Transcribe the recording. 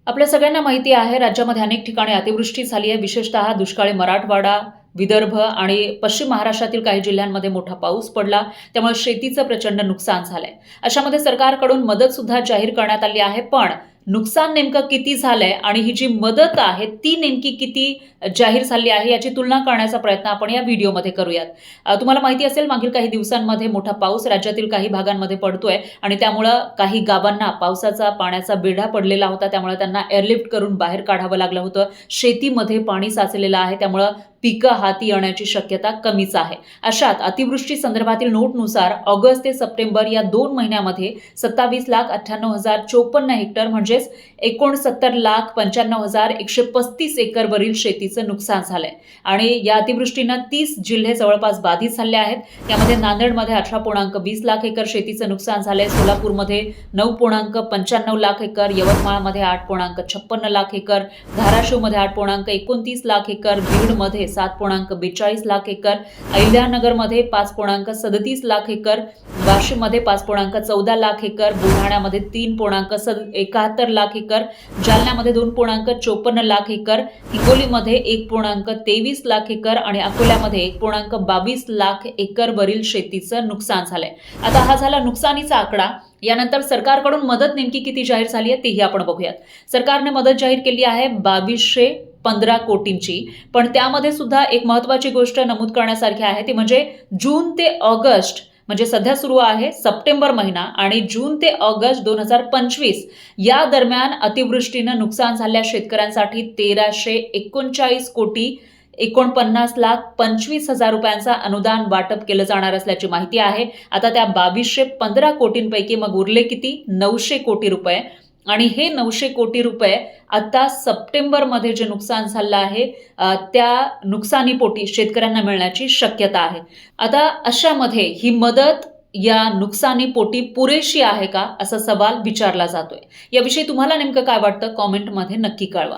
आपल्या सगळ्यांना माहिती आहे राज्यामध्ये अनेक ठिकाणी अतिवृष्टी झाली आहे. विशेषतः दुष्काळी मराठवाडा, विदर्भ आणि पश्चिम महाराष्ट्रातील काही जिल्ह्यांमध्ये मोठा पाऊस पडला. त्यामुळे शेतीचं प्रचंड नुकसान झालंय. अशामध्ये सरकारकडून मदत सुद्धा जाहीर करण्यात आली आहे. पण नुकसान नेमकं किती झालंय आणि ही जी मदत आहे ती नेमकी किती जाहीर झाली आहे याची तुलना करण्याचा प्रयत्न आपण या व्हिडिओमध्ये करूयात. तुम्हाला माहिती असेल मागील काही दिवसांमध्ये मोठा पाऊस राज्यातील काही भागांमध्ये पडतोय आणि त्यामुळं काही गावांना पावसाचा पाण्याचा बेढा पडलेला होता. त्यामुळे त्यांना एअरलिफ्ट करून बाहेर काढावं लागलं होतं. शेतीमध्ये पाणी साचलेलं आहे त्यामुळं पिकं हाती येण्याची शक्यता कमीच आहे. अशात अतिवृष्टी संदर्भातील नोटनुसार ऑगस्ट ते सप्टेंबर या 2 महिन्यामध्ये 27,98,054 हेक्टर म्हणजेच 69,95,135 एकरवरील शेतीचं नुकसान झालंय. आणि या अतिवृष्टीनं 30 जिल्हे जवळपास बाधित झाले आहेत. यामध्ये नांदेडमध्ये 18.20 लाख एकर शेतीचं नुकसान झालंय. सोलापूरमध्ये 9.95 लाख एकर, यवतमाळमध्ये 8.56 लाख एकर, धाराशिवमध्ये 8.29 लाख एकर, बीडमध्ये 7.42 लाख एकर, अहिल्यानगरमध्ये 5.37 लाख एकर, वाशिममध्ये 5.14 लाख एकर, बुलढाण्यामध्ये 3.71 लाख एकर, जालन्यामध्ये 2.54 लाख एकर, हिंगोलीमध्ये 1.23 लाख एकर आणि अकोल्यामध्ये 1.22 लाख एकरवरील शेतीचं नुकसान झालंय. आता हा झाला नुकसानीचा आकडा. यानंतर सरकारकडून मदत नेमकी किती जाहीर झाली आहे तेही आपण बघूयात. सरकारने मदत जाहीर केली आहे 2215 कोटींची. पण त्यामध्ये सुद्धा एक महत्त्वाची गोष्ट नमूद करण्यासारखी आहे ती म्हणजे जून ते ऑगस्ट म्हणजे सध्या सुरू आहे सप्टेंबर महिना आणि जून ते ऑगस्ट 2025 या दरम्यान अतिवृष्टीनं नुकसान झालेल्या शेतकऱ्यांसाठी 1339 कोटी 49,25,000 रुपयांचा अनुदान वाटप केलं जाणार असल्याची माहिती आहे. आता त्या 2215 कोटींपैकी मग उरले किती? 900 कोटी रुपये. आणि हे 900 कोटी रुपये आता सप्टेंबरमध्ये जे नुकसान झालं आहे त्या नुकसानीपोटी शेतकऱ्यांना मिळण्याची शक्यता आहे. आता अशामध्ये ही मदत या नुकसानीपोटी पुरेशी आहे का असा सवाल विचारला जातोय. याविषयी तुम्हाला नेमकं काय वाटतं कॉमेंटमध्ये नक्की कळवा.